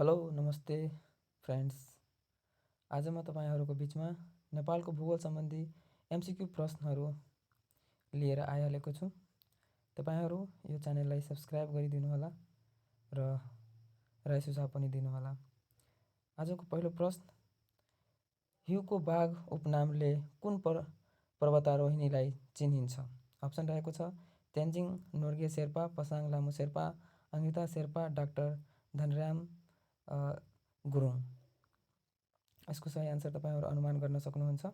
Hello नमस्ते friends. आज म तपाईँहरूको बिचमा नेपालको भूगोल सम्बन्धी एमसिक्यू प्रश्नहरू लिएर आइहालेको छु। तपाईँहरू यो च्यानललाई सब्स्क्राइब गरिदिनुहोला र राय सुझाव पनि दिनुहोला। आजको पहिलो प्रश्न, हिउँको बाघ उपनामले कुन पर्वतारोहिणीलाई चिनिन्छ? अप्सन रहेको छ तेन्जिङ नोर्गे शेर्पा, पसाङ लामो शेर्पा, अङ्गिता शेर्पा, डाक्टर धनराम गुरुङ। यसको सही आन्सर तपाईँहरू अनुमान गर्न सक्नुहुन्छ।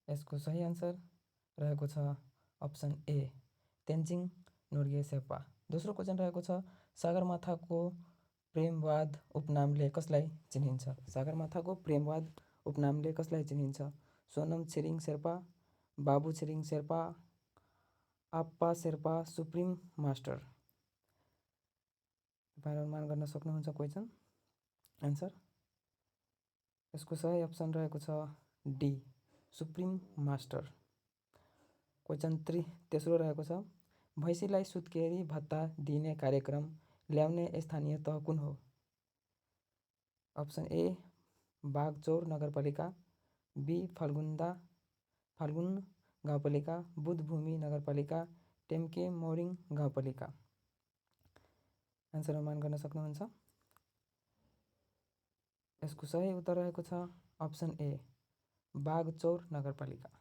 यसको सही आन्सर रहेको छ अप्सन ए तेन्जिङ नोर्गे शेर्पा। दोस्रो क्वेसन रहेको छ सगरमाथाको प्रेमवाद उपनामले कसलाई चिनिन्छ? सगरमाथाको प्रेमवाद उपनामले कसलाई चिनिन्छ? सोनम छिरिङ शेर्पा, बाबु छिरिङ शेर्पा, आप्पा शेर्पा, सुप्रिम मास्टर। तपाईहरु अनुमान गर्न सक्नुहुन्छ क्वेसन आन्सर। यसको सही अप्सन रहेको छ डी सुप्रिम मास्टर। क्वेसन तेस्रो रहेको छ भैँसीलाई सुत्केरी भत्ता दिने कार्यक्रम ल्याउने स्थानीय तह कुन हो? अप्सन ए बागचौर नगरपालिका, बी फाल्गुन गाउँपालिका, बुधभूमि नगरपालिका, टेम्के मोरिङ गाउँपालिका। आन्सर अनुमान गर्न सक्नुहुन्छ। यसको सही उत्तर रहेको छ अप्सन ए बागचौर नगरपालिका।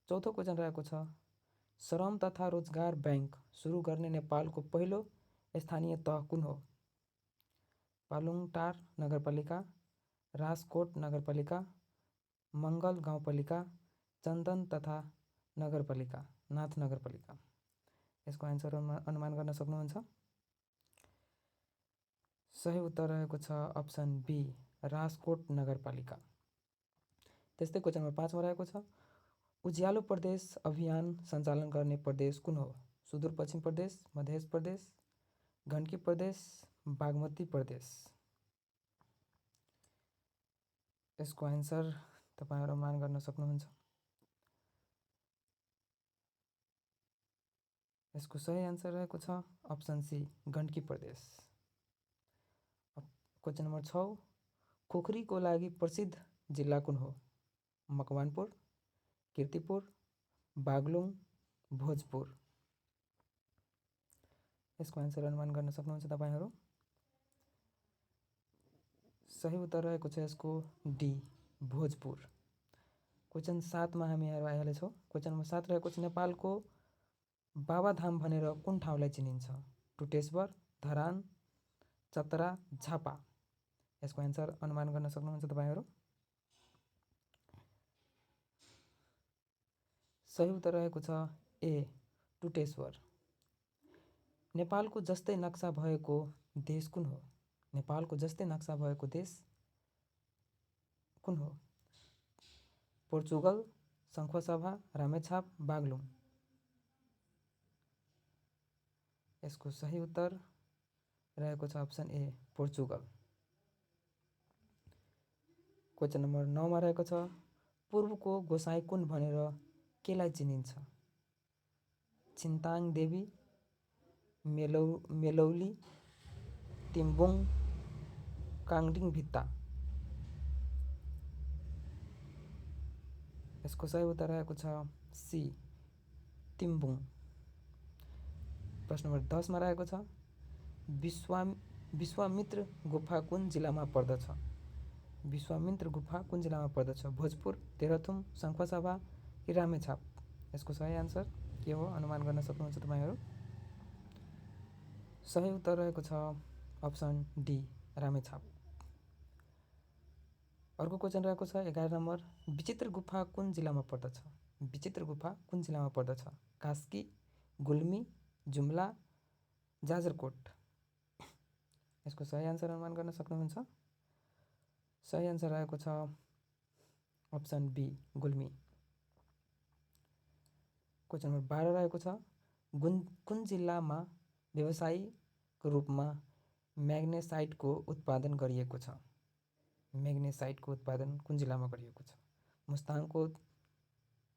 चौथो क्वेसन रहेको छ श्रम तथा रोजगार बैंक सुरु गर्ने नेपालको पहिलो स्थानीय तह कुन हो? पालुङटार नगरपालिका, राजकोट नगरपालिका, मङ्गल गाउँपालिका, चन्दन तथा नगरपालिका, नाथ नगरपालिका। यसको आन्सर अनुमान गर्न सक्नुहुन्छ। सही उत्तर रहेको छ अप्सन बी राजकोट नगरपालिका। त्यस्तै क्वेसन नम्बर 5 मा रहेको छ उज्यालो प्रदेश अभियान सञ्चालन गर्ने प्रदेश कुन हो? सुदूरपश्चिम प्रदेश, मध्य प्रदेश, गण्डकी प्रदेश, बागमती प्रदेश। यसको आन्सर तपाईहरु अनुमान गर्न सक्नुहुन्छ। यसको सही आन्सर रहेको छ अप्सन सी गण्डकी प्रदेश। क्वेसन नम्बर 6 खोखरीको लागि प्रसिद्ध जिल्ला कुन हो? मकवानपुर, कीर्तिपुर, बागलुङ, भोजपुर। यसको आन्सर अनुमान गर्न सक्नुहुन्छ तपाईहरु। सही उत्तर रहेको छ यसको डी भोजपुर। क्वेसन 7 मा हामीहरू आइहालेछौँ। क्वेसन नम्बर 7 रहेको छ नेपालको बाबाधाम भनेर कुन ठाउँलाई चिनिन्छ? टुटेश्वर, धरान, चतरा, झापा। यसको आन्सर अनुमान गर्न सक्नुहुन्छ तपाईहरु। सही उत्तर रहेको छ ए टुटेश्वर। नेपालको जस्तै नक्सा भएको देश कुन हो? नेपालको जस्तै नक्सा भएको देश कुन हो? पोर्चुगल, सङ्खुवासभा, रामेछाप, बागलुङ। यसको सही उत्तर रहेको छ option A Portugal. Question number 9 मा रहेको छ पूर्वको गोसाई कुन भनेर केलाई चिनिन्छ? छिन्ताङ देवी, मेलौली, तिम्बुङ, काङडिङ भित्ता। यसको सही उत्तर रहेको छ सी तिम्बुङ। प्रश्न नम्बर 10 मा रहेको छ विश्वामित्र गुफा कुन जिल्लामा पर्दछ? विश्वामित्र गुफा कुन जिल्लामा पर्दछ? भोजपुर, तेह्रथुम, सङ्खुवासभा कि रामेछाप? यसको सही आन्सर के हो अनुमान गर्न सक्नुहुन्छ तपाईहरु। सही उत्तर रहेको छ अप्सन डी रामेछाप। अर्को क्वेसन रहेको छ 11 नम्बर विचित्र गुफा कुन जिल्लामा पर्दछ? विचित्र गुफा कुन जिल्लामा पर्दछ? कास्की, गुल्मी, जुम्ला, जाजरकोट। यसको सही आन्सर अनुमान गर्न सक्नुहुन्छ। सही आन्सर रहेको छ option B Gulmi. Question number 12 रहेको छ कुन जिल्लामा व्यावसायिक रूपमा म्याग्नेसाइटको उत्पादन गरिएको छ? म्याग्नेसाइटको उत्पादन कुन जिल्लामा गरिएको छ? मुस्ताङकोट,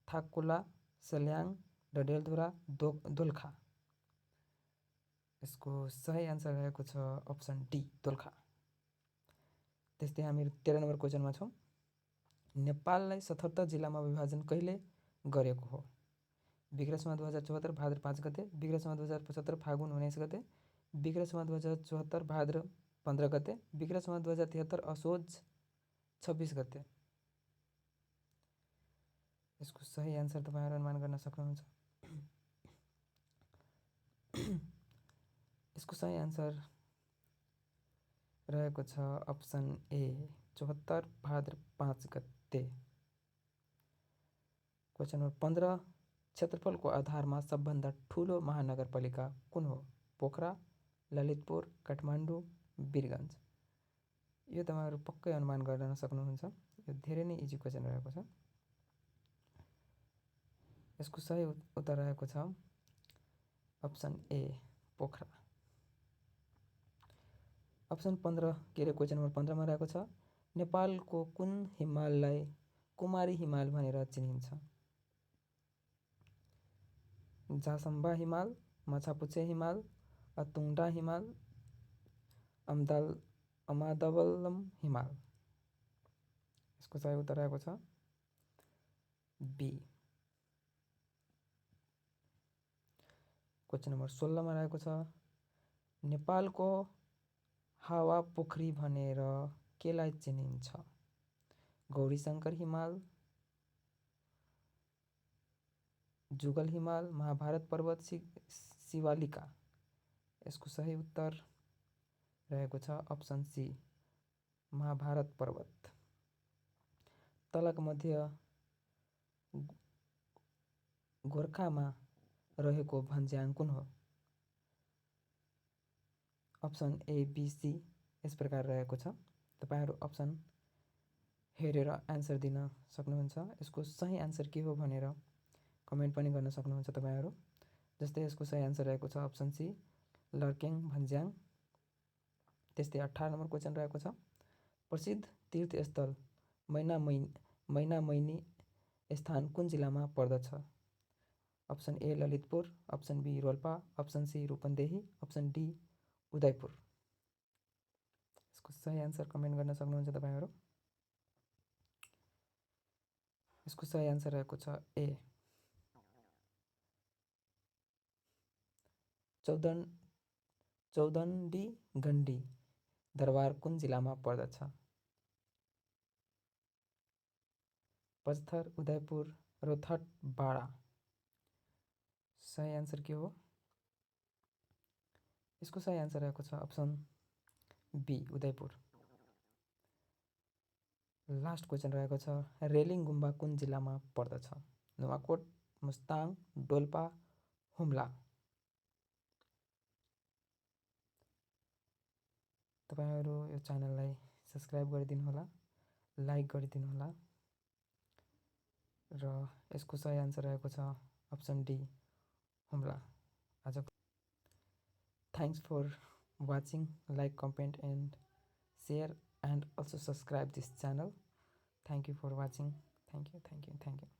थाकुला, सल्याङ, डडेलधुरा दोलखा। यसको सही आन्सर रहेको छ अप्सन डी दोलखा। त्यस्तै हामी 13 नम्बर क्वेसनमा छौँ। नेपाललाई 77 जिल्लामा विभाजन कहिले गरेको हो? विक्रमसम्वत 2074 भाद्र 5 गते, विक्रमसम्वत 2075 फागुन 19 गते, विक्रमसम्वत 2074 भाद्र 15 गते, विक्रमसम्वत 2073 असोज 26 गते। यसको सही आन्सर तपाईँहरू अनुमान गर्न सक्नुहुन्छ। यसको सही आन्सर रहेको छ अप्सन ए 74 भाद्र 5 गते। क्वेसन नम्बर 15 क्षेत्रफलको आधारमा सबभन्दा ठुलो महानगरपालिका कुन हो? पोखरा, ललितपुर, काठमाडौँ, वीरगञ्ज। यो तपाईँहरू पक्कै अनुमान गर्न सक्नुहुन्छ। यो धेरै नै इजी क्वेसन रहेको छ। यसको सही उत्तर रहेको छ option A Pokhara. Option 15 question number 15 मा रहेको छ नेपालको कुन हिमाललाई कुमारी हिमाल भनेर चिनिन्छ? जासम्बा हिमाल, माछापुच्छे हिमाल, अतुङ्डा हिमाल, अमादवल्लम हिमाल। यसको सही उत्तर रहेको छ बी। क्वेसन नम्बर 16 मा रहेको छ नेपालको हावा पोखरी भनेर केलाई चिनिन्छ? गौरीशङ्कर हिमाल, जुगल हिमाल, महाभारत पर्वत, शिवालिका। यसको सही उत्तर रहेको छ अप्सन सी महाभारत पर्वत। तलक मध्य गोर्खामा रहेको भन्ज्याङ कुन हो? अप्सन ए बी सी यस प्रकार रहेको छ। तपाईँहरू अप्सन हेरेर आन्सर दिन सक्नुहुन्छ। यसको सही आन्सर के हो भनेर कमेन्ट पनि गर्न सक्नुहुन्छ तपाईँहरू। जस्तै यसको सही आन्सर रहेको छ अप्सन सी लर्केङ भन्ज्याङ। त्यस्तै 18 नम्बर क्वेसन रहेको छ प्रसिद्ध तीर्थस्थल मैनामैनी स्थान कुन जिल्लामा पर्दछ? Option A Lalitpur, option B Rolpa, option C Rupandehi, option D Udayapur. यसको सही आन्सर कमेन्ट गर्न सक्नुहुन्छ तपाईँहरू। यसको सही आन्सर रहेको छ ए चौदण्डी गण्डी दरबार कुन जिल्लामा पर्दछ? पचथर, उदयपुर, रोहतट, बारा। सही आन्सर के हो? यसको सही आन्सर रहेको छ option B Udayapur. Last question रहेको छ रेलिङ गुम्बा कुन जिल्लामा पर्दछ? नुवाकोट, मुस्ताङ, डोल्पा, हुम्ला। तपाईँहरू यो च्यानललाई सब्सक्राइब गरिदिनु होला, लाइक गरिदिनु होला र यसको सही आन्सर रहेको छ अप्सन डी हुम्ला। आज thanks for watching, like, comment and share and also subscribe this channel. Thank you for watching. Thank you.